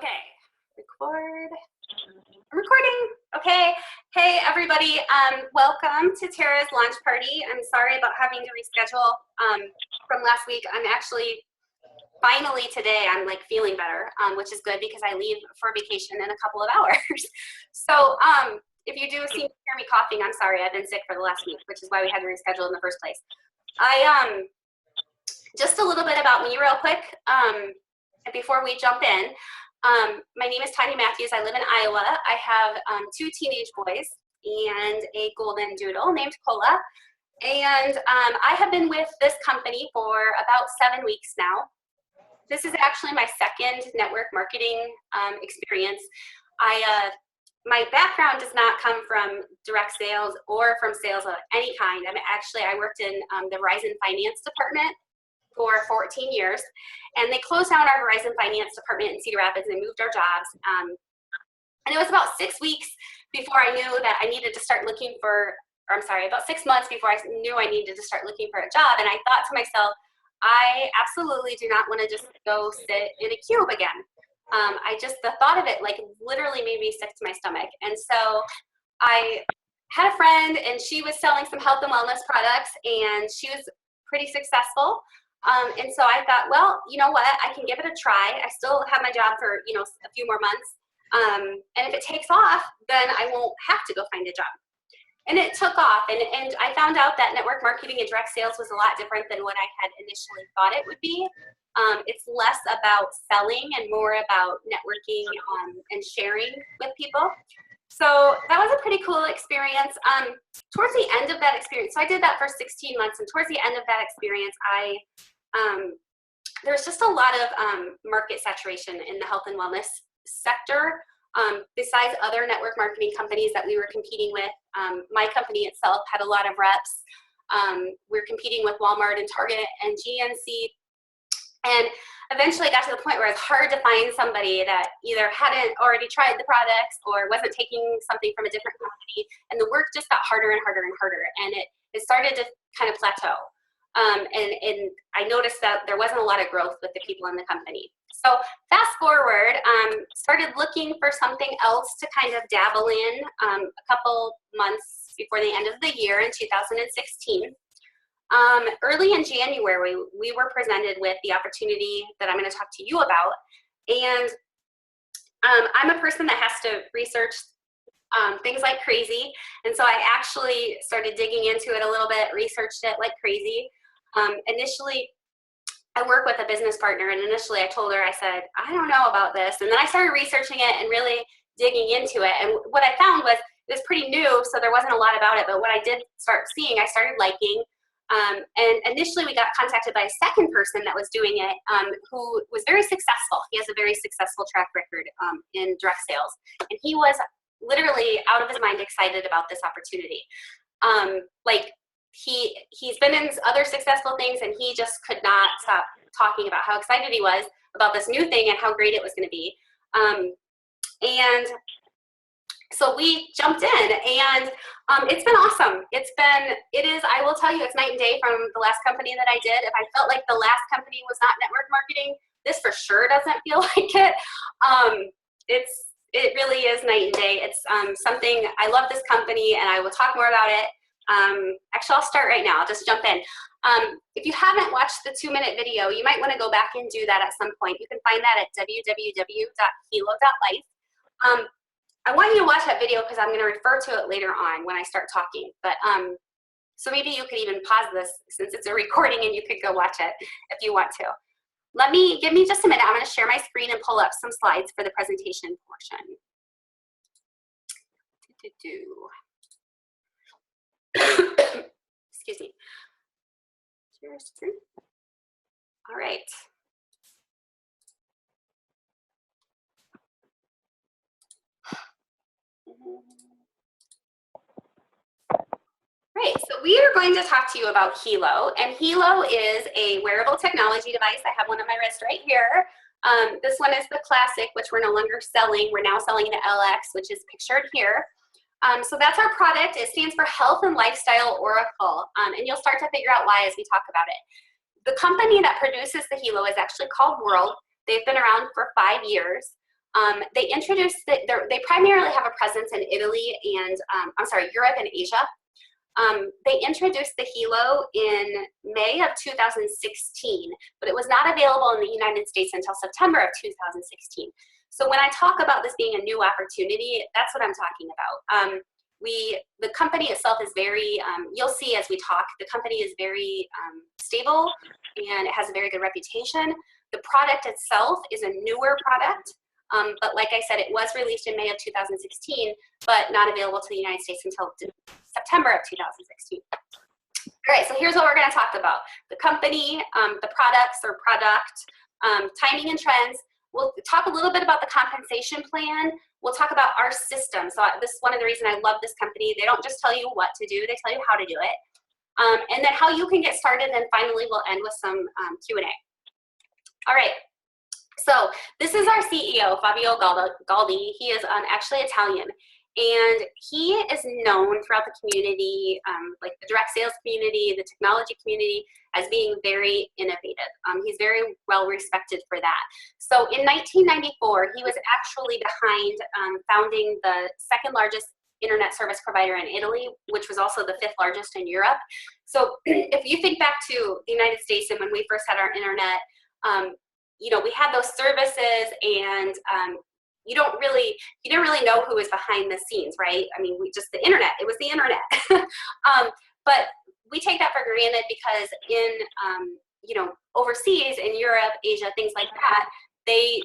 Okay, record. I'm recording. Okay. Hey, everybody. Welcome to Tara's launch party. I'm sorry about having to reschedule from last week. I'm actually, finally today, I'm like feeling better, which is good because I leave for vacation in a couple of hours. So if you do hear me coughing, I'm sorry. I've been sick for the last week, which is why we had to reschedule in the first place. Just a little bit about me real quick before we jump in. My name is Tanya Matthews. I live in Iowa. I have 2 teenage boys and a golden doodle named Cola. And I have been with this company for about 7 weeks now. This is actually my second network marketing experience. My background does not come from direct sales or from sales of any kind. I worked in the Verizon finance department for 14 years, and they closed down our Verizon finance department in Cedar Rapids and moved our jobs. And it was about 6 weeks before I knew that I needed to start looking for, about 6 months before I knew I needed to start looking for a job. And I thought to myself, I absolutely do not want to just go sit in a cube again. The thought of it like literally made me sick to my stomach. And so I had a friend, and she was selling some health and wellness products, and she was pretty successful. And so I thought, well, you know what, I can give it a try. I still have my job for, a few more months. And if it takes off, then I won't have to go find a job. And it took off. And I found out that network marketing and direct sales was a lot different than what I had initially thought it would be. It's less about selling and more about networking and sharing with people. So that was a pretty cool experience. Towards the end of that experience, so I did that for 16 months, and towards the end of that experience, there's just a lot of market saturation in the health and wellness sector. Besides other network marketing companies that we were competing with, my company itself had a lot of reps. We're competing with Walmart and Target and GNC. And eventually I got to the point where it's hard to find somebody that either hadn't already tried the products or wasn't taking something from a different company. And the work just got harder and harder and harder. And it started to kind of plateau. And I noticed that there wasn't a lot of growth with the people in the company. So fast forward, started looking for something else to kind of dabble in a couple months before the end of the year in 2016. Early in January, we were presented with the opportunity that I'm going to talk to you about. And I'm a person that has to research things like crazy. And so I actually started digging into it a little bit, researched it like crazy. Initially, I work with a business partner, and initially I told her, I said, I don't know about this. And then I started researching it and really digging into it. And what I found was it was pretty new, so there wasn't a lot about it. But what I did start seeing, I started liking. And initially we got contacted by a second person that was doing it, who was very successful. He has a very successful track record in direct sales. And he was literally out of his mind excited about this opportunity. He's been in other successful things, and he just could not stop talking about how excited he was about this new thing and how great it was going to be. And so we jumped in, and it's been awesome. I will tell you, it's night and day from the last company that I did. If I felt like the last company was not network marketing, this for sure doesn't feel like it. It really is night and day. It's something, I love this company, and I will talk more about it. Actually, I'll start right now. I'll just jump in. If you haven't watched the 2-minute video, you might want to go back and do that at some point. You can find that at www.helo.life. I want you to watch that video because I'm going to refer to it later on when I start talking. But so maybe you could even pause this since it's a recording, and you could go watch it if you want to. Give me just a minute. I'm going to share my screen and pull up some slides for the presentation portion. Excuse me. Share screen. All right. Right, so we are going to talk to you about Helo, and Helo is a wearable technology device. I have one on my wrist right here. This one is the Classic, which we're no longer selling. We're now selling the LX, which is pictured here. So that's our product. It stands for Health and Lifestyle Oracle, and you'll start to figure out why as we talk about it. The company that produces the Helo is actually called World. They've been around for 5 years. They introduced, they primarily have a presence in Italy and, Europe and Asia. They introduced the Hilo in May of 2016, but it was not available in the United States until September of 2016. So when I talk about this being a new opportunity, that's what I'm talking about. The company itself is very, you'll see as we talk, the company is very stable and it has a very good reputation. The product itself is a newer product, but like I said, it was released in May of 2016, but not available to the United States until September of 2016. All right, so here's what we're gonna talk about. The company, the products or product, timing and trends. We'll talk a little bit about the compensation plan. We'll talk about our system. So this is one of the reasons I love this company. They don't just tell you what to do, they tell you how to do it. And then how you can get started, and finally we'll end with some Q&A. All right, so this is our CEO, Fabio Galdi. He is actually Italian. And he is known throughout the community, like the direct sales community, the technology community, as being very innovative. He's very well respected for that. So in 1994, he was actually behind founding the second largest internet service provider in Italy, which was also the 5th largest in Europe. So if you think back to the United States and when we first had our internet, you know, we had those services and you didn't really know who was behind the scenes, right? I mean, the internet, it was the internet. But we take that for granted because in, you know, overseas in Europe, Asia, things like that, they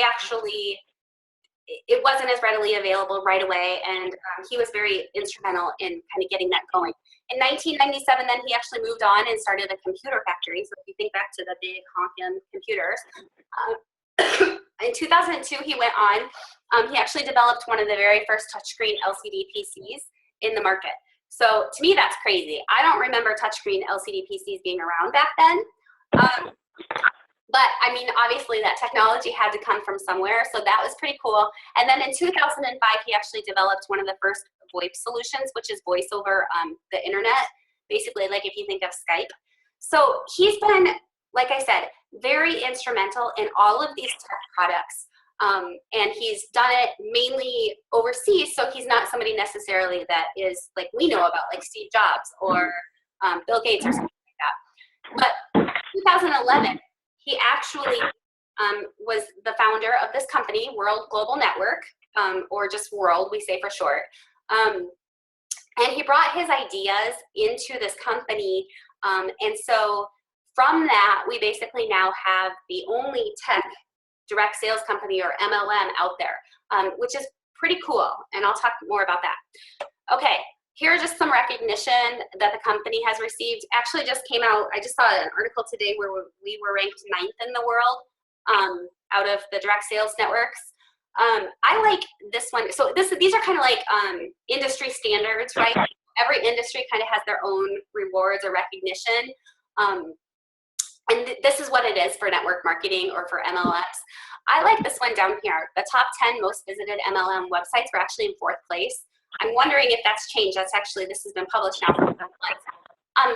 actually, it wasn't as readily available right away, and he was very instrumental in kind of getting that going. In 1997, then he actually moved on and started a computer factory. So if you think back to the big honkin' computers, in 2002, he went on, he actually developed one of the very first touchscreen LCD PCs in the market. So to me, that's crazy. I don't remember touchscreen LCD PCs being around back then. But I mean, obviously that technology had to come from somewhere, so that was pretty cool. And then in 2005, he actually developed one of the first VoIP solutions, which is voice over the internet, basically like if you think of Skype. So he's been, like I said, very instrumental in all of these tech products. And he's done it mainly overseas, so he's not somebody necessarily that is like we know about, like Steve Jobs or Bill Gates or something like that. But 2011, he actually was the founder of this company, World Global Network, or just World, we say for short. And he brought his ideas into this company. And so from that, we basically now have the only tech direct sales company, or MLM, out there, which is pretty cool. And I'll talk more about that. Okay, here's just some recognition that the company has received. Actually just came out, I just saw an article today where we were ranked 9th in the world out of the direct sales networks. I like this one. So these are kind of like industry standards, right? Every industry kind of has their own rewards or recognition. And this is what it is for network marketing or for MLMs. I like this one down here. The top 10 most visited MLM websites were actually in 4th place. I'm wondering if that's changed. That's actually, this has been published now for months.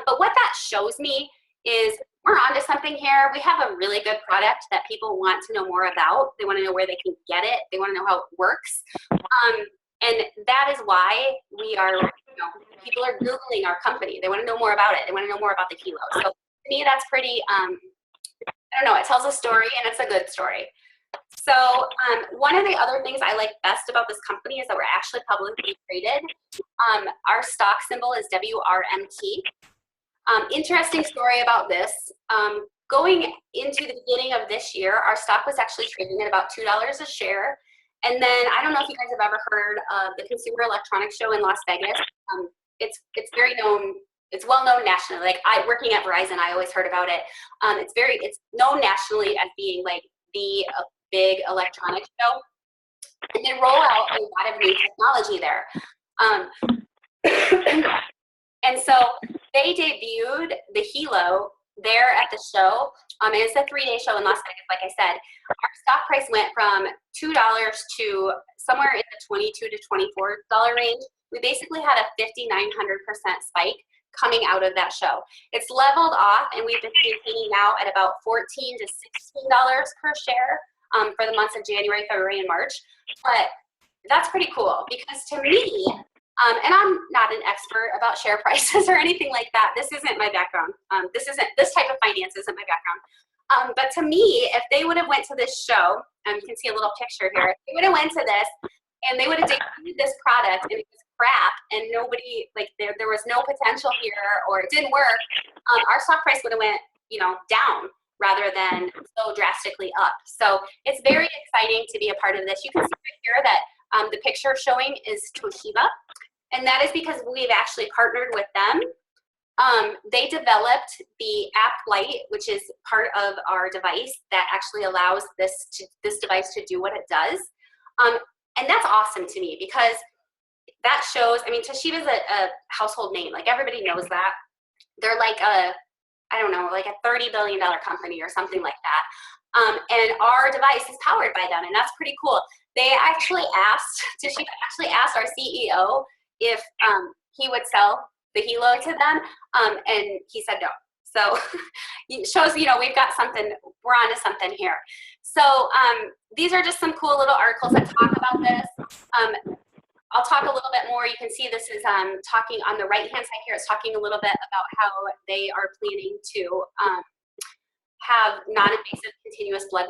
But what that shows me is we're onto something here. We have a really good product that people want to know more about. They want to know where they can get it. They want to know how it works. And that is why we are, you know, people are Googling our company. They want to know more about it. They want to know more about the Hilo. So to me, that's pretty, I don't know, it tells a story and it's a good story. So one of the other things I like best about this company is that we're actually publicly traded. Our stock symbol is WRMT. Interesting story about this. Going into the beginning of this year, our stock was actually trading at about $2 a share. And then I don't know if you guys have ever heard of the Consumer Electronics Show in Las Vegas. It's very known. It's well known nationally. Like working at Verizon, I always heard about it. It's known nationally as being like the big electronics show. And they roll out a lot of new technology there. And so they debuted the Hilo there at the show. And it's a 3-day show in Las Vegas, like I said. Our stock price went from $2 to somewhere in the $22 to $24 range. We basically had a 5,900% spike coming out of that show. It's leveled off, and we've been maintaining now at about $14 to $16 per share. for the months of January, February, and March. But that's pretty cool because to me, and I'm not an expert about share prices or anything like that. This isn't my background. This type of finance isn't my background. But to me, if they would have went to this show, you can see a little picture here. If they would have went to this and they would have debuted this product and it was crap and nobody, like there was no potential here or it didn't work, our stock price would have went, down rather than so drastically up. So it's very exciting to be a part of this. You can see right here that the picture showing is Toshiba, and that is because we've actually partnered with them. They developed the app Lite, which is part of our device that actually allows this device to do what it does. And that's awesome to me because that shows, I mean, Toshiba's a household name. Like everybody knows that. They're like I don't know, like a $30 billion company or something like that. And our device is powered by them, and that's pretty cool. Toshiba actually asked our CEO if he would sell the Hilo to them, and he said no. So it shows, we've got something, we're onto something here. So these are just some cool little articles that talk about this. I'll talk a little bit more. You can see this is talking on the right-hand side here. It's talking a little bit about how they are planning to have non-invasive continuous blood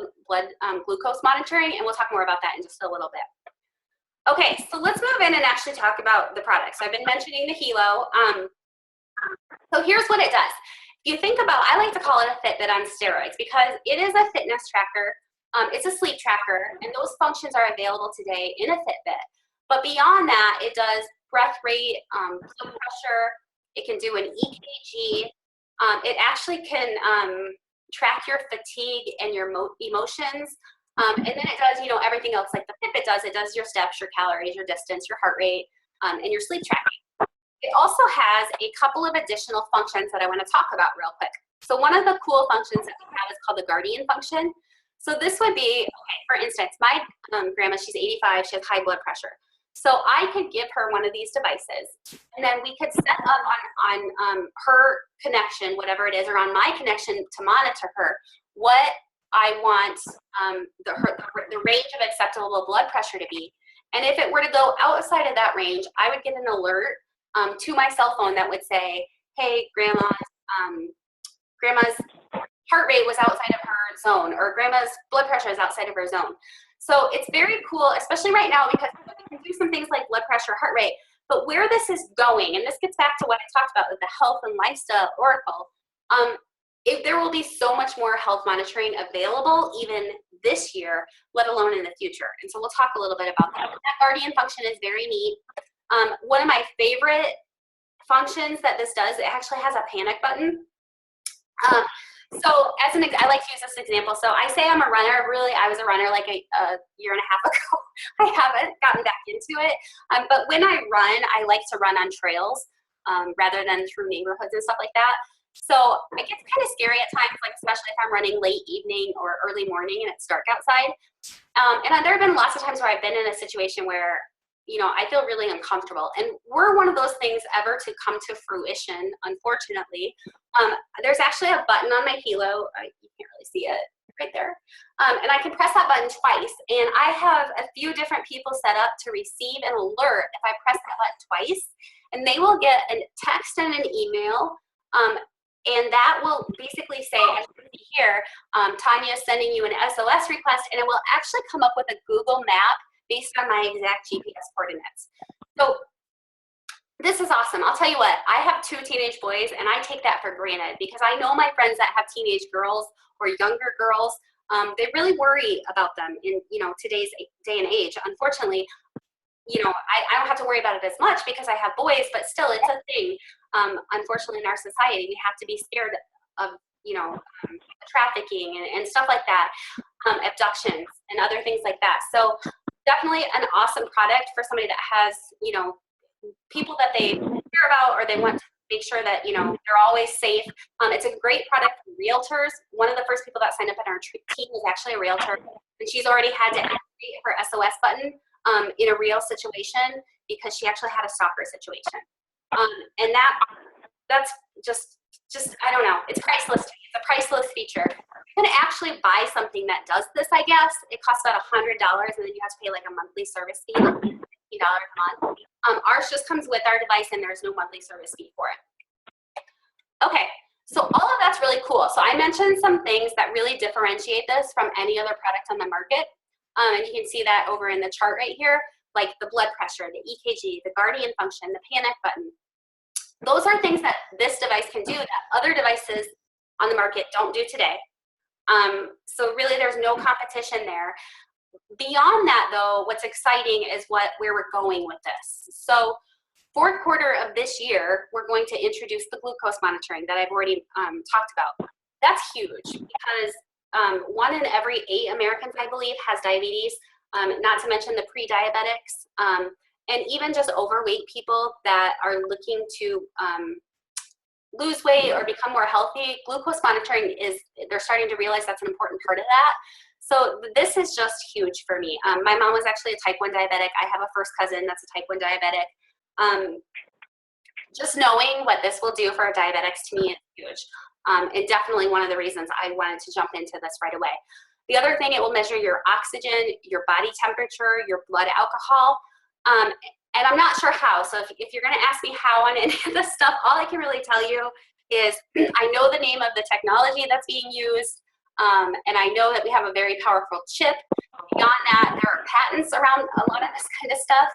glucose monitoring, and we'll talk more about that in just a little bit. Okay, so let's move in and actually talk about the product. So I've been mentioning the Hilo. So here's what it does. If you think about, I like to call it a Fitbit on steroids because it is a fitness tracker. It's a sleep tracker, and those functions are available today in a Fitbit. But beyond that, it does breath rate, blood pressure. It can do an EKG. It actually can track your fatigue and your emotions. And then it does, everything else like the Fitbit does. It does your steps, your calories, your distance, your heart rate, and your sleep tracking. It also has a couple of additional functions that I want to talk about real quick. So one of the cool functions that we have is called the Guardian function. So this would be, okay, for instance, my grandma, she's 85, she has high blood pressure. So I could give her one of these devices, and then we could set up on her connection, whatever it is, or on my connection to monitor her, what I want the range of acceptable blood pressure to be. And if it were to go outside of that range, I would get an alert to my cell phone that would say, hey, grandma's heart rate was outside of her zone, or grandma's blood pressure is outside of her zone. So it's very cool, especially right now, because we can do some things like blood pressure, heart rate, but where this is going, and this gets back to what I talked about with the health and lifestyle oracle, there will be so much more health monitoring available even this year, let alone in the future. And so we'll talk a little bit about that. But that Guardian function is very neat. One of my favorite functions that this does, it actually has a panic button. So I like to use this example. So I say I'm a runner. Really, I was a runner like a year and a half ago. I haven't gotten back into it. But when I run, I like to run on trails rather than through neighborhoods and stuff like that. So it gets kind of scary at times, like especially if I'm running late evening or early morning and it's dark outside. And there have been lots of times where I've been in a situation where, I feel really uncomfortable. And we're one of those things ever to come to fruition, unfortunately. There's actually a button on my Hilo. You can't really see it right there. And I can press that button twice. And I have a few different people set up to receive an alert if I press that button twice. And they will get a text and an email. And that will basically say, as you can see here, Tanya is sending you an SOS request, and it will actually come up with a Google map based on my exact GPS coordinates. So this is awesome. I'll tell you what, I have 2 teenage boys, and I take that for granted because I know my friends that have teenage girls or younger girls, they really worry about them in today's day and age. Unfortunately, I don't have to worry about it as much because I have boys, but still it's a thing. Unfortunately, in our society, we have to be scared of, trafficking and stuff like that, abductions and other things like that. So definitely an awesome product for somebody that has, people that they care about, or they want to make sure that, they're always safe. It's a great product for realtors. One of the first people that signed up in our team was actually a realtor, and she's already had to activate her SOS button in a real situation because she actually had a stalker situation. And that's just just, I don't know, it's priceless to me. It's a priceless feature. You can actually buy something that does this, I guess. It costs about $100, and then you have to pay like a monthly service fee, like $50 a month. Ours just comes with our device, and there's no monthly service fee for it. Okay, so all of that's really cool. So I mentioned some things that really differentiate this from any other product on the market. And you can see that over in the chart right here, like the blood pressure, the EKG, the Guardian function, the panic button. Those are things that this device can do that other devices on the market don't do today. So really there's no competition there. Beyond that though, what's exciting is where we're going with this. So fourth quarter of this year, we're going to introduce the glucose monitoring that I've already talked about. That's huge because 1 in every 8 Americans, I believe, has diabetes, not to mention the pre-diabetics, and even just overweight people that are looking to lose weight or become more healthy. Glucose monitoring they're starting to realize that's an important part of that. So this is just huge for me. My mom was actually a type 1 diabetic. I have a first cousin that's a type 1 diabetic. Just knowing what this will do for our diabetics to me is huge. And definitely one of the reasons I wanted to jump into this right away. The other thing, it will measure your oxygen, your body temperature, your blood alcohol. And I'm not sure how, so if you're gonna ask me how on any of this stuff, all I can really tell you is I know the name of the technology that's being used, and I know that we have a very powerful chip. Beyond that, there are patents around a lot of this kind of stuff.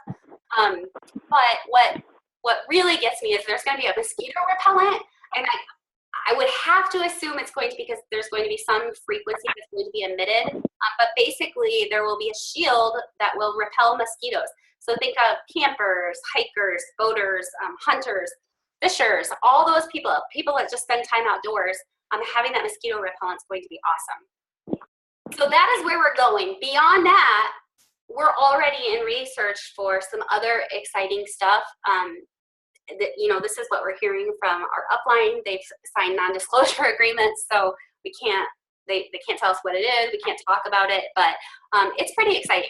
But what really gets me is there's gonna be a mosquito repellent, and I would have to assume it's going to be because there's going to be some frequency that's going to be emitted, but basically there will be a shield that will repel mosquitoes. So think of campers, hikers, boaters, hunters, fishers, all those people that just spend time outdoors, having that mosquito repellent is going to be awesome. So that is where we're going. Beyond that, we're already in research for some other exciting stuff. This is what we're hearing from our upline. They've signed non-disclosure agreements, so they can't tell us what it is. We can't talk about it, but it's pretty exciting.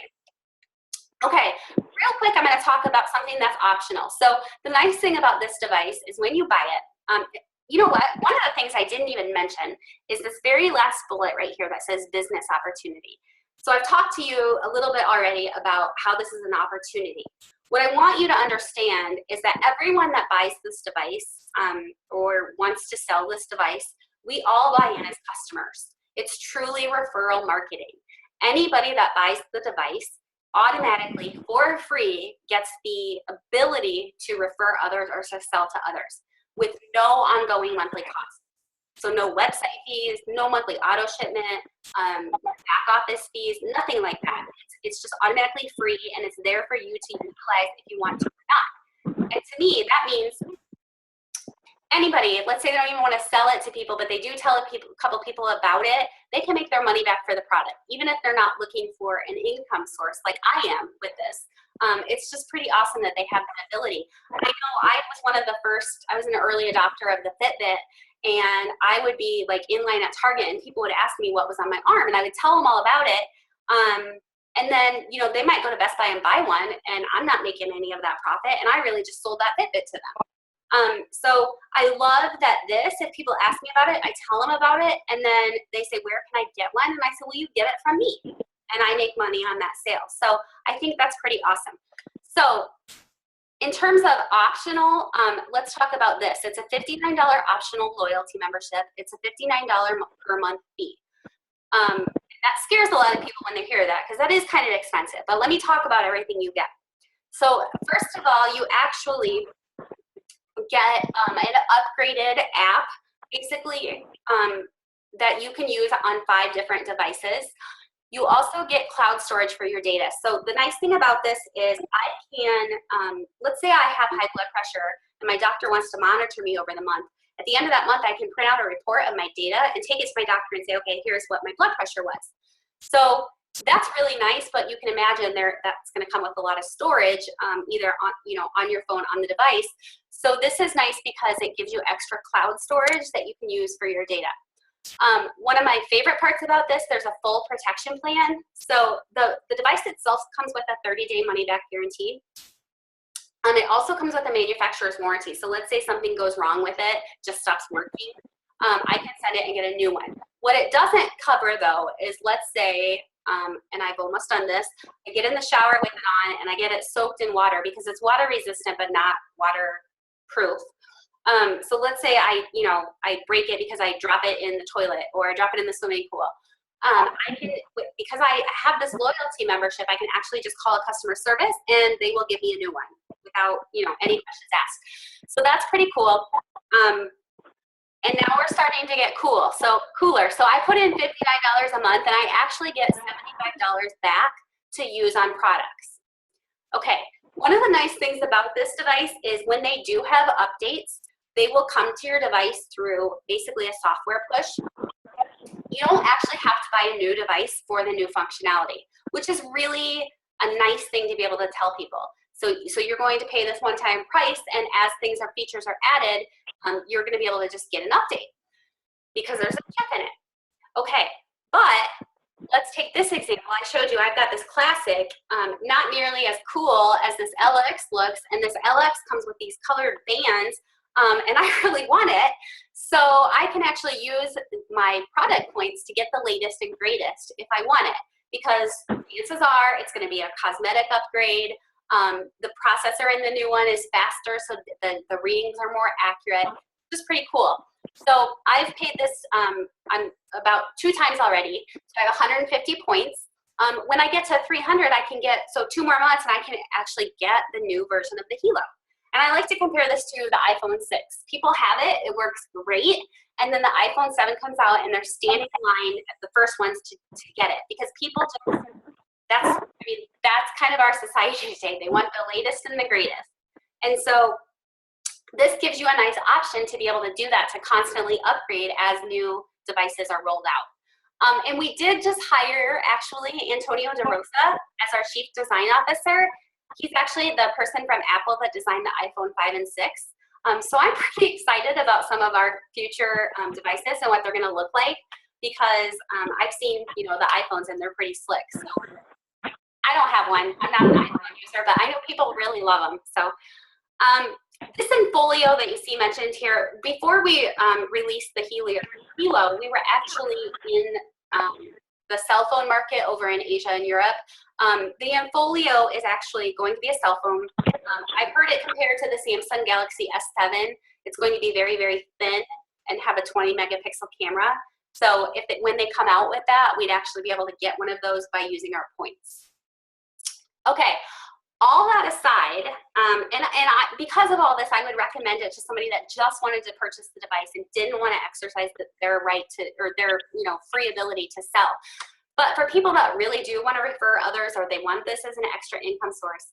Okay, real quick, I'm going to talk about something that's optional. So the nice thing about this device is when you buy it, you know what? One of the things I didn't even mention is this very last bullet right here that says business opportunity. So I've talked to you a little bit already about how this is an opportunity. What I want you to understand is that everyone that buys this device or wants to sell this device, we all buy in as customers. It's truly referral marketing. Anybody that buys the device automatically for free gets the ability to refer others or to sell to others with no ongoing monthly costs. So no website fees, no monthly auto shipment, back office fees, nothing like that. It's just automatically free, and it's there for you to utilize if you want to or not. And to me, that means anybody, let's say they don't even want to sell it to people, but they do tell a couple people about it, they can make their money back for the product, even if they're not looking for an income source like I am with this. It's just pretty awesome that they have that ability. I know I was one of the first, I was an early adopter of the Fitbit, and I would be like in line at Target, and people would ask me what was on my arm, and I would tell them all about it. And then, they might go to Best Buy and buy one, and I'm not making any of that profit, and I really just sold that Fitbit to them. So I love that if people ask me about it, I tell them about it, and then they say, where can I get one? And I say, well, you get it from me, and I make money on that sale. So I think that's pretty awesome. So in terms of optional, let's talk about this. It's a $59 optional loyalty membership. It's a $59 per month fee. That scares a lot of people when they hear that, because that is kind of expensive. But let me talk about everything you get. So first of all, you actually get an upgraded app, basically, that you can use on 5 different devices. You also get cloud storage for your data. So the nice thing about this is I can, let's say I have high blood pressure and my doctor wants to monitor me over the month. At the end of that month, I can print out a report of my data and take it to my doctor and say, okay, here's what my blood pressure was. So that's really nice, but you can imagine that's going to come with a lot of storage, either on your phone, on the device. So this is nice because it gives you extra cloud storage that you can use for your data. One of my favorite parts about this, there's a full protection plan. So the device itself comes with a 30-day money-back guarantee. It also comes with a manufacturer's warranty. So let's say something goes wrong with it, just stops working. I can send it and get a new one. What it doesn't cover though is, let's say, and I've almost done this, I get in the shower with it on and I get it soaked in water because it's water resistant but not waterproof. So let's say I break it because I drop it in the toilet or I drop it in the swimming pool. I can, because I have this loyalty membership, I can actually just call a customer service and they will give me a new one without, any questions asked. So that's pretty cool. And now we're starting to get cooler. So I put in $59 a month and I actually get $75 back to use on products. Okay, one of the nice things about this device is when they do have updates, they will come to your device through basically a software push. You don't actually have to buy a new device for the new functionality, which is really a nice thing to be able to tell people. So you're going to pay this one-time price, and as features are added, you're going to be able to just get an update because there's a chip in it. Okay, but let's take this example. I showed you I've got this classic, not nearly as cool as this LX looks, and this LX comes with these colored bands, and I really want it. So I can actually use my product points to get the latest and greatest if I want it, because chances are it's going to be a cosmetic upgrade. The processor in the new one is faster, so the readings are more accurate. It's pretty cool. So I've paid this about 2 times already. So I have 150 points. When I get to 300, I can get, 2 more months and I can actually get the new version of the Hilo. And I like to compare this to the iPhone 6. People have it, it works great, and then the iPhone 7 comes out and they're standing in line at the first ones to get it, because people just, that's kind of our society today. They want the latest and the greatest. And so this gives you a nice option to be able to do that, to constantly upgrade as new devices are rolled out. And we did just hire, actually, Antonio DeRosa as our Chief Design Officer. He's actually the person from Apple that designed the iPhone 5 and 6. So I'm pretty excited about some of our future devices and what they're going to look like, because I've seen, the iPhones and they're pretty slick. So I don't have one. I'm not an iPhone user, but I know people really love them. So this Infolio that you see mentioned here, before we released the Hilo, we were actually in the cell phone market over in Asia and Europe. The Infolio is actually going to be a cell phone. I've heard it compared to the Samsung Galaxy S7. It's going to be very, very thin and have a 20 megapixel camera. So when they come out with that, we'd actually be able to get one of those by using our points. Okay, all that aside, because of all this, I would recommend it to somebody that just wanted to purchase the device and didn't want to exercise their right to, or their free ability to sell. But for people that really do want to refer others, or they want this as an extra income source,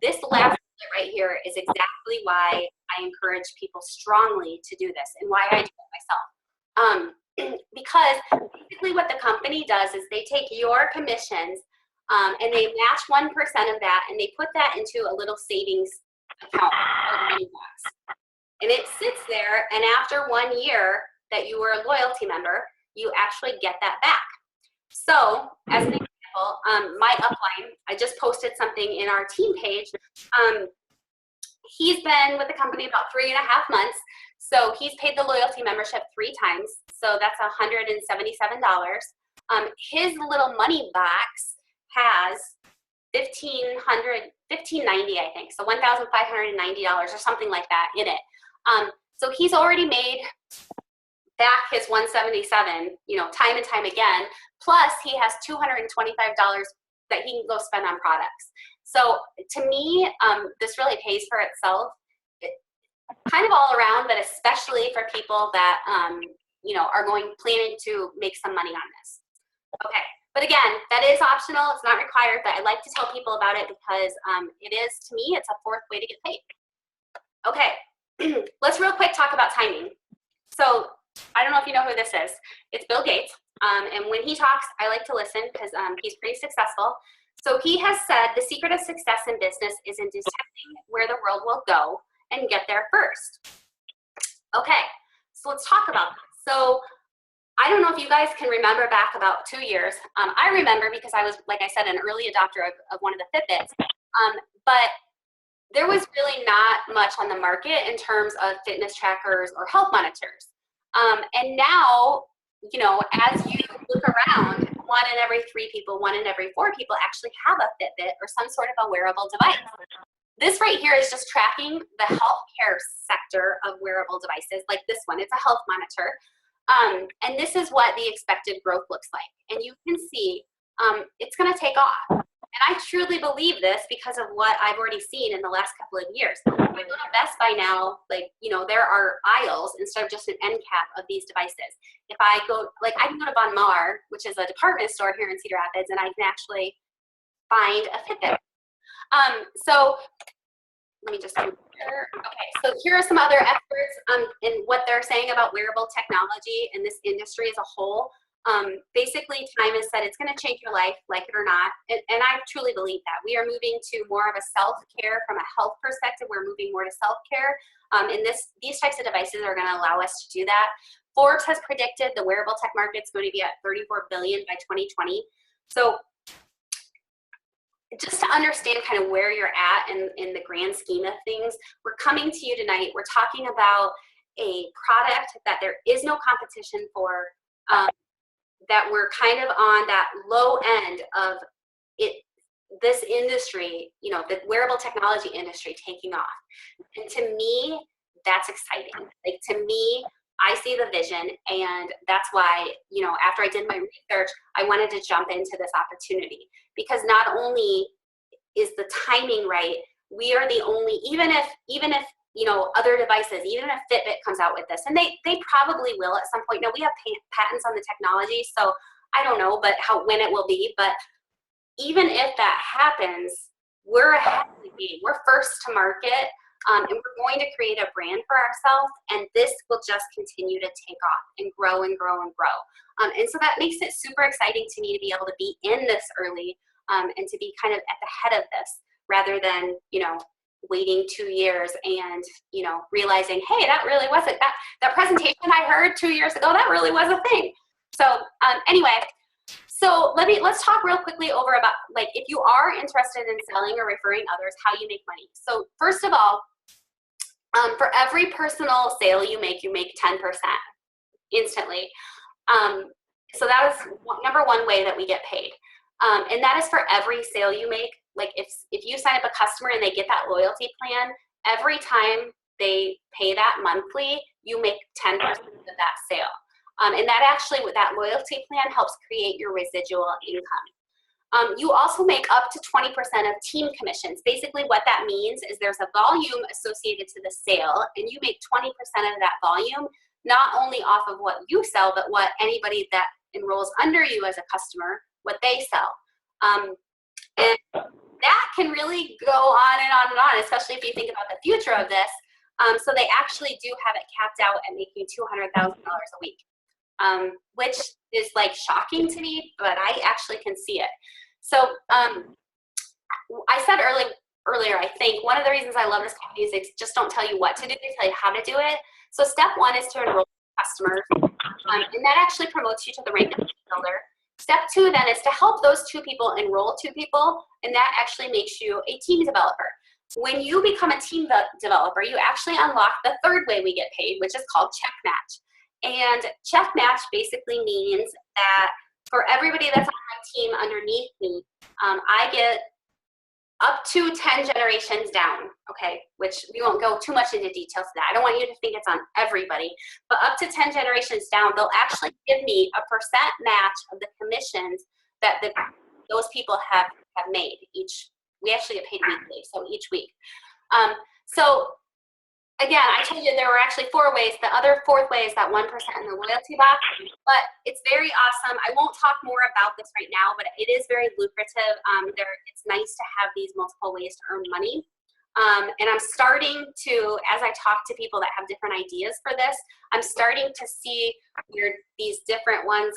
this last bullet right here is exactly why I encourage people strongly to do this, and why I do it myself. Because basically what the company does is they take your commissions and they match 1% of that, and they put that into a little savings account or money box. And it sits there, and after 1 year that you were a loyalty member, you actually get that back. So, as an example, my upline, I just posted something in our team page. He's been with the company about 3.5 months, so he's paid the loyalty membership 3 times, so that's $177. His little money box has $1,590, I think, so $1,590 or something like that in it. So he's already made back his $177, time and time again. Plus, he has $225 that he can go spend on products. So to me, this really pays for itself, kind of all around, but especially for people that are planning to make some money on this. Okay, but again, that is optional. It's not required, but I like to tell people about it because it is, to me, it's a 4th way to get paid. Okay, let's real quick talk about timing. So I don't know if you know who this is. It's Bill Gates, and when he talks, I like to listen because he's pretty successful. So he has said the secret of success in business is in detecting where the world will go and get there first. Okay, so let's talk about that. So I don't know if you guys can remember back about 2 years. I remember because I was, like I said, an early adopter of one of the Fitbits. But there was really not much on the market in terms of fitness trackers or health monitors. And now, you know, as you look around, 1 in every 3 people, 1 in every 4 people actually have a Fitbit or some sort of a wearable device. This right here is just tracking the healthcare sector of wearable devices, like this one. It's a health monitor. And this is what the expected growth looks like. And you can see it's going to take off. And I truly believe this because of what I've already seen in the last couple of years. If I go to Best Buy now, like, you know, there are aisles instead of just an end cap of these devices. If I go, like, I can go to Bon Mar, which is a department store here in Cedar Rapids, and I can actually find a Fitbit. So let me just move here. Okay, so here are some other experts in what they're saying about wearable technology in this industry as a whole. Basically, Time has said it's going to change your life, like it or not, and I truly believe that. We are moving to more of a self-care from a health perspective. We're moving more to self-care, and these types of devices are going to allow us to do that. Forbes has predicted the wearable tech market is going to be at $34 billion by 2020. So just to understand kind of where you're at in the grand scheme of things, we're coming to you tonight. We're talking about a product that there is no competition for, that we're kind of on that low end of it, this industry, you know, the wearable technology industry taking off. And to me, that's exciting. Like, to me, I see the vision, and that's why, you know, after I did my research, I wanted to jump into this opportunity, because not only is the timing right, we are the only, even if you know, other devices, even if Fitbit comes out with this, and they probably will at some point. Now, we have patents on the technology, so I don't know, but when it will be. But even if that happens, we're ahead of the game. We're first to market, and we're going to create a brand for ourselves, and this will just continue to take off and grow and grow and grow. And so that makes it super exciting to me to be able to be in this early, and to be kind of at the head of this, rather than, you know, waiting 2 years and, you know, realizing, hey, that really wasn't that presentation I heard 2 years ago, that really was a thing. So anyway, so let's talk real quickly over about, like, if you are interested in selling or referring others, how you make money. So first of all, for every personal sale you make 10% instantly. So that is number one way that we get paid. And that is for every sale you make. Like, if you sign up a customer and they get that loyalty plan, every time they pay that monthly, you make 10% of that sale. And that actually, with that loyalty plan, helps create your residual income. You also make up to 20% of team commissions. Basically, what that means is there's a volume associated to the sale, and you make 20% of that volume, not only off of what you sell, but what anybody that enrolls under you as a customer, what they sell. And that can really go on and on and on, especially if you think about the future of this. So they actually do have it capped out at making $200,000 a week, which is like shocking to me, but I actually can see it. So I said earlier, I think one of the reasons I love this company is they just don't tell you what to do, they tell you how to do it. So step one is to enroll customers, and that actually promotes you to the rank of team builder. Step two then is to help those 2 people enroll 2 people, and that actually makes you a team developer. When you become a team developer, you actually unlock the third way we get paid, which is called check match. And check match basically means that for everybody that's on my team underneath me, I get up to 10 generations down, okay, which we won't go too much into details of that. I don't want you to think it's on everybody, but up to 10 generations down, they'll actually give me a percent match of the commissions that those people have made each. We actually get paid weekly, so each week. So again, I told you there were actually 4 ways. The other 4th way is that 1% in the loyalty box, but it's very awesome. I won't talk more about this right now, but it is very lucrative. It's nice to have these multiple ways to earn money. And I'm starting to, as I talk to people that have different ideas for this, I'm starting to see where these different ones,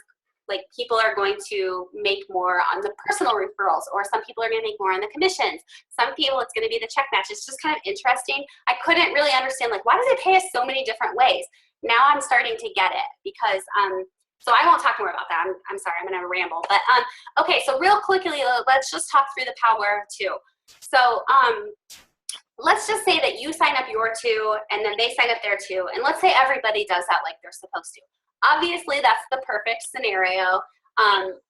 like, people are going to make more on the personal referrals, or some people are going to make more on the commissions. Some people, it's going to be the check match. It's just kind of interesting. I couldn't really understand, like, why do they pay us so many different ways? Now I'm starting to get it, because, so I won't talk more about that. I'm sorry, I'm going to ramble. But, okay, so real quickly, let's just talk through the power of 2. So let's just say that you sign up your 2 and then they sign up their 2, and let's say everybody does that like they're supposed to. Obviously, that's the perfect scenario.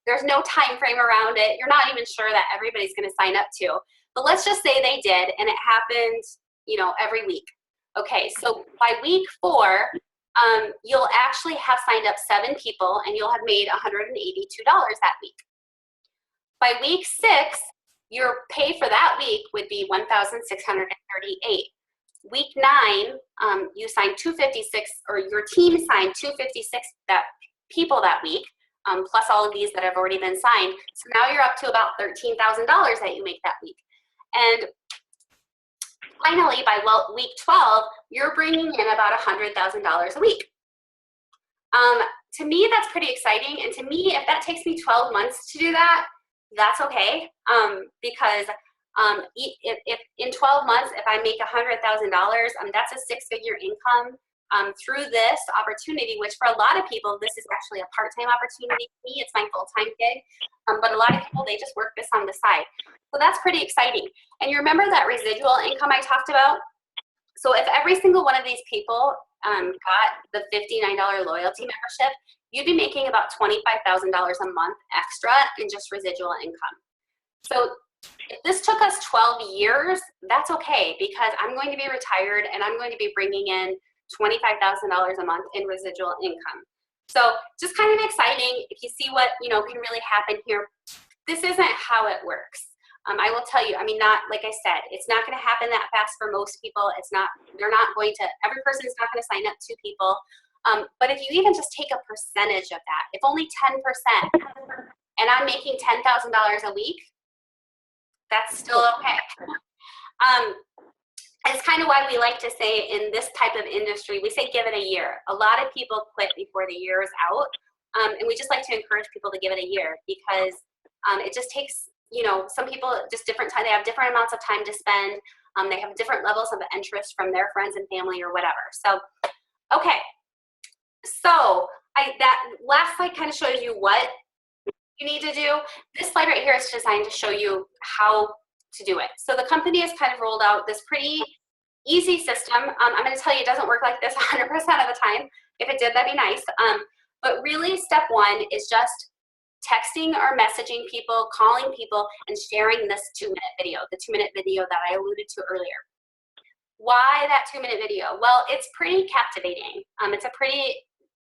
There's no time frame around it. You're not even sure that everybody's going to sign up to. But let's just say they did, and it happened, every week. Okay, so by week 4, you'll actually have signed up 7 people, and you'll have made $182 that week. By week 6, your pay for that week would be $1,638. Week 9, you signed 256, or your team signed 256 people that week, plus all of these that have already been signed. So now you're up to about $13,000 that you make that week. And finally, by week 12, you're bringing in about $100,000 a week. To me, that's pretty exciting. And to me, if that takes me 12 months to do that, that's okay. Because if in 12 months, if I make $100,000, that's a 6-figure income through this opportunity, which for a lot of people, this is actually a part-time opportunity. For me, it's my full-time gig. But a lot of people, they just work this on the side. So that's pretty exciting. And you remember that residual income I talked about? So if every single one of these people got the $59 loyalty membership, you'd be making about $25,000 a month extra in just residual income. So if this took us 12 years, that's okay, because I'm going to be retired and I'm going to be bringing in $25,000 a month in residual income. So just kind of exciting if you see what can really happen here. This isn't how it works. I will tell you, like I said, it's not going to happen that fast for most people. Every person is not going to sign up 2 people. But if you even just take a percentage of that, if only 10%, and I'm making $10,000 a week, that's still okay. It's kind of why we like to say in this type of industry, we say give it a year. A lot of people quit before the year is out. And we just like to encourage people to give it a year, because it just takes, some people just different time. They have different amounts of time to spend. They have different levels of interest from their friends and family or whatever. So, okay. So that last slide kind of shows you what you need to do. This slide right here is designed to show you how to do it. So the company has kind of rolled out this pretty easy system. I'm going to tell you it doesn't work like this 100% of the time. If it did, that'd be nice. But really, step 1 is just texting or messaging people, calling people, and sharing this 2-minute video, the 2-minute video that I alluded to earlier. Why that 2-minute video? Well, it's pretty captivating.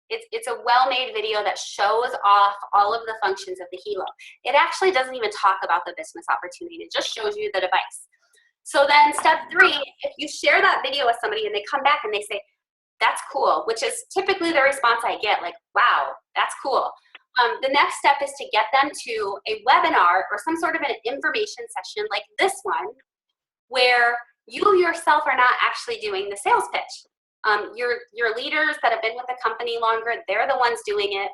It's a well-made video that shows off all of the functions of the Helo. It actually doesn't even talk about the business opportunity. It just shows you the device. So then step 3, if you share that video with somebody and they come back and they say, that's cool, which is typically the response I get, like, wow, that's cool. The next step is to get them to a webinar or some sort of an information session like this one, where you yourself are not actually doing the sales pitch. Your leaders that have been with the company longer, they're the ones doing it.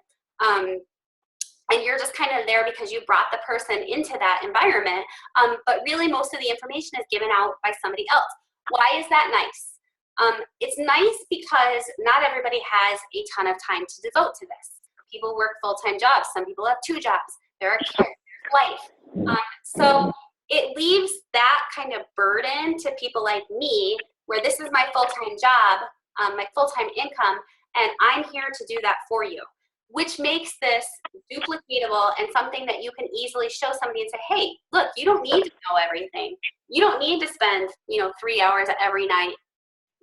And you're just kind of there because you brought the person into that environment. But really, most of the information is given out by somebody else. Why is that nice? It's nice because not everybody has a ton of time to devote to this. People work full-time jobs. Some people have 2 jobs. There are kids, there's life. So it leaves that kind of burden to people like me, where this is my full-time job, my full-time income, and I'm here to do that for you, which makes this duplicatable and something that you can easily show somebody and say, hey, look, you don't need to know everything. You don't need to spend 3 hours every night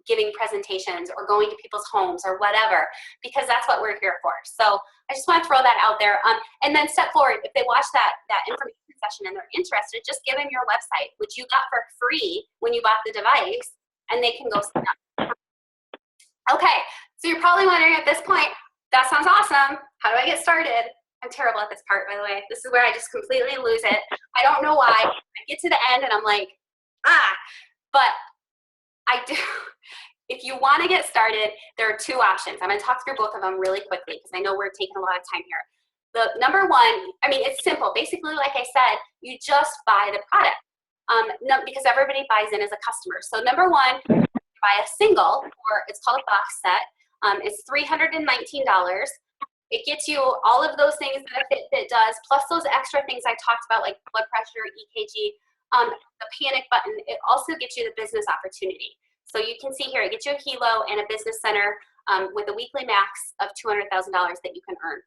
giving presentations or going to people's homes or whatever, because that's what we're here for. So I just want to throw that out there. And then step forward, if they watch that information session and they're interested, just give them your website, which you got for free when you bought the device, and they can go sign up. Okay, so you're probably wondering at this point, that sounds awesome. How do I get started? I'm terrible at this part, by the way. This is where I just completely lose it. I don't know why. I get to the end and I'm like, but I do. If you want to get started, there are 2 options. I'm going to talk through both of them really quickly because I know we're taking a lot of time here. The number 1, it's simple. Basically, like I said, you just buy the product because everybody buys in as a customer. So number 1, buy a single, or it's called a box set. It's $319. It gets you all of those things that a Fitbit does, plus those extra things I talked about, like blood pressure, EKG. The panic button, it also gets you the business opportunity. So you can see here, it gets you a Hilo and a business center with a weekly max of $200,000 that you can earn.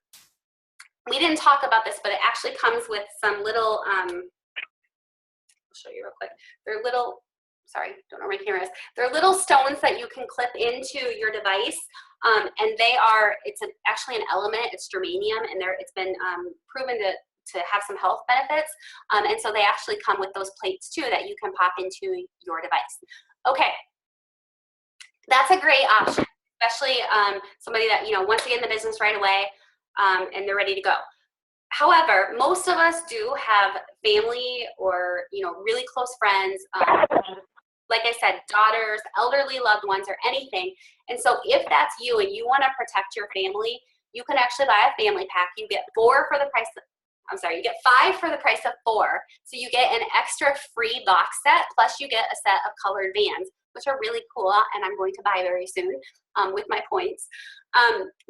We didn't talk about this, but it actually comes with some little, I'll show you real quick. They're little, sorry, don't know where my camera is. They're little stones that you can clip into your device, and they are, actually an element, it's germanium, and it's been proven to have some health benefits, and so they actually come with those plates too that you can pop into your device. Okay, that's a great option, especially somebody that, wants to get in the business right away, and they're ready to go. However, most of us do have family or, really close friends, like I said, daughters, elderly loved ones, or anything. And so if that's you and you want to protect your family, you can actually buy a family pack. You get you get 5 for the price of 4. So you get an extra free box set, plus you get a set of colored bands, which are really cool, and I'm going to buy very soon with my points.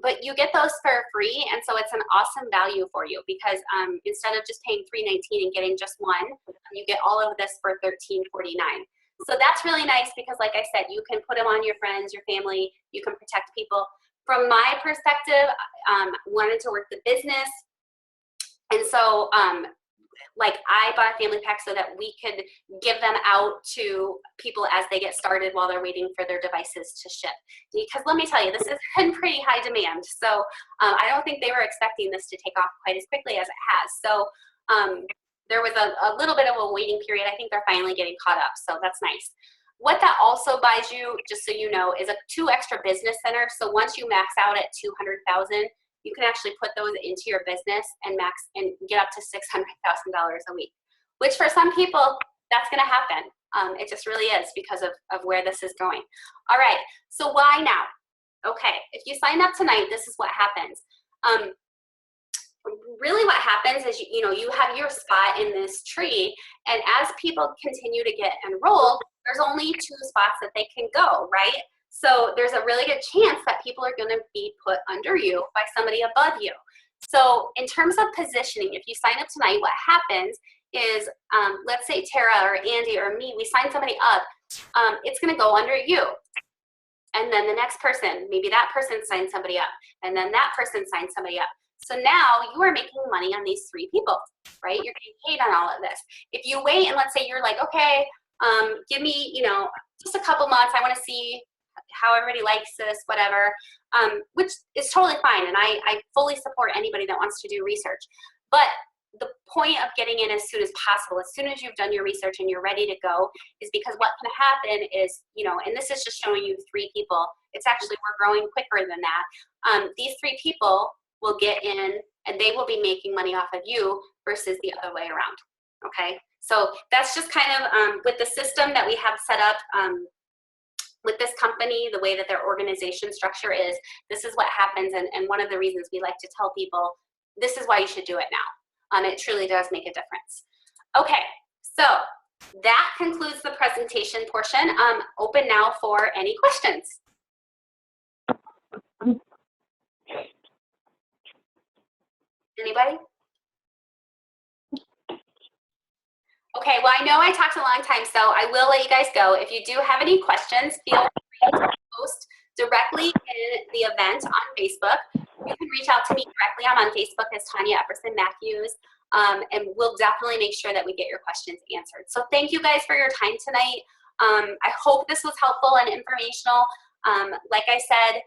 But you get those for free, and so it's an awesome value for you because instead of just paying $3.19 and getting just one, you get all of this for $13.49. So that's really nice because, like I said, you can put them on your friends, your family, you can protect people. From my perspective, wanted to work the business, and so I bought a family pack so that we could give them out to people as they get started while they're waiting for their devices to ship. Because let me tell you, this is in pretty high demand. So I don't think they were expecting this to take off quite as quickly as it has. So there was a little bit of a waiting period. I think they're finally getting caught up, so that's nice. What that also buys you, just so you know, is 2 extra business centers. So once you max out at 200,000, you can actually put those into your business and get up to $600,000 a week, which for some people, that's going to happen. It just really is because of where this is going. All right, so why now? Okay, if you sign up tonight, this is what happens. Really what happens is, you have your spot in this tree, and as people continue to get enrolled, there's only 2 spots that they can go, right? So there's a really good chance that people are going to be put under you by somebody above you. So in terms of positioning, if you sign up tonight, what happens is, let's say Tara or Andy or me, we sign somebody up, it's going to go under you. And then the next person, maybe that person signs somebody up, and then that person signs somebody up. So now you are making money on these 3 people, right? You're getting paid on all of this. If you wait and let's say you're like, okay, give me, just a couple months, I want to see how everybody likes this, whatever, which is totally fine. And I fully support anybody that wants to do research. But the point of getting in as soon as possible, as soon as you've done your research and you're ready to go, is because what can happen is, and this is just showing you 3 people. It's actually, we're growing quicker than that. These 3 people will get in and they will be making money off of you versus the other way around, okay? So that's just kind of with the system that we have set up with this company, the way that their organization structure is, this is what happens, and one of the reasons we like to tell people, this is why you should do it now. It truly does make a difference. Okay, so that concludes the presentation portion. Open now for any questions. Anybody? Okay, well, I know I talked a long time, so I will let you guys go. If you do have any questions, feel free to post directly in the event on Facebook. You can reach out to me directly. I'm on Facebook as Tanya Epperson Matthews, and we'll definitely make sure that we get your questions answered. So thank you guys for your time tonight. I hope this was helpful and informational. Like I said,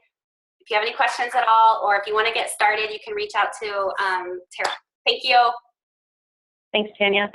if you have any questions at all, or if you want to get started, you can reach out to Tara. Thank you. Thanks, Tanya.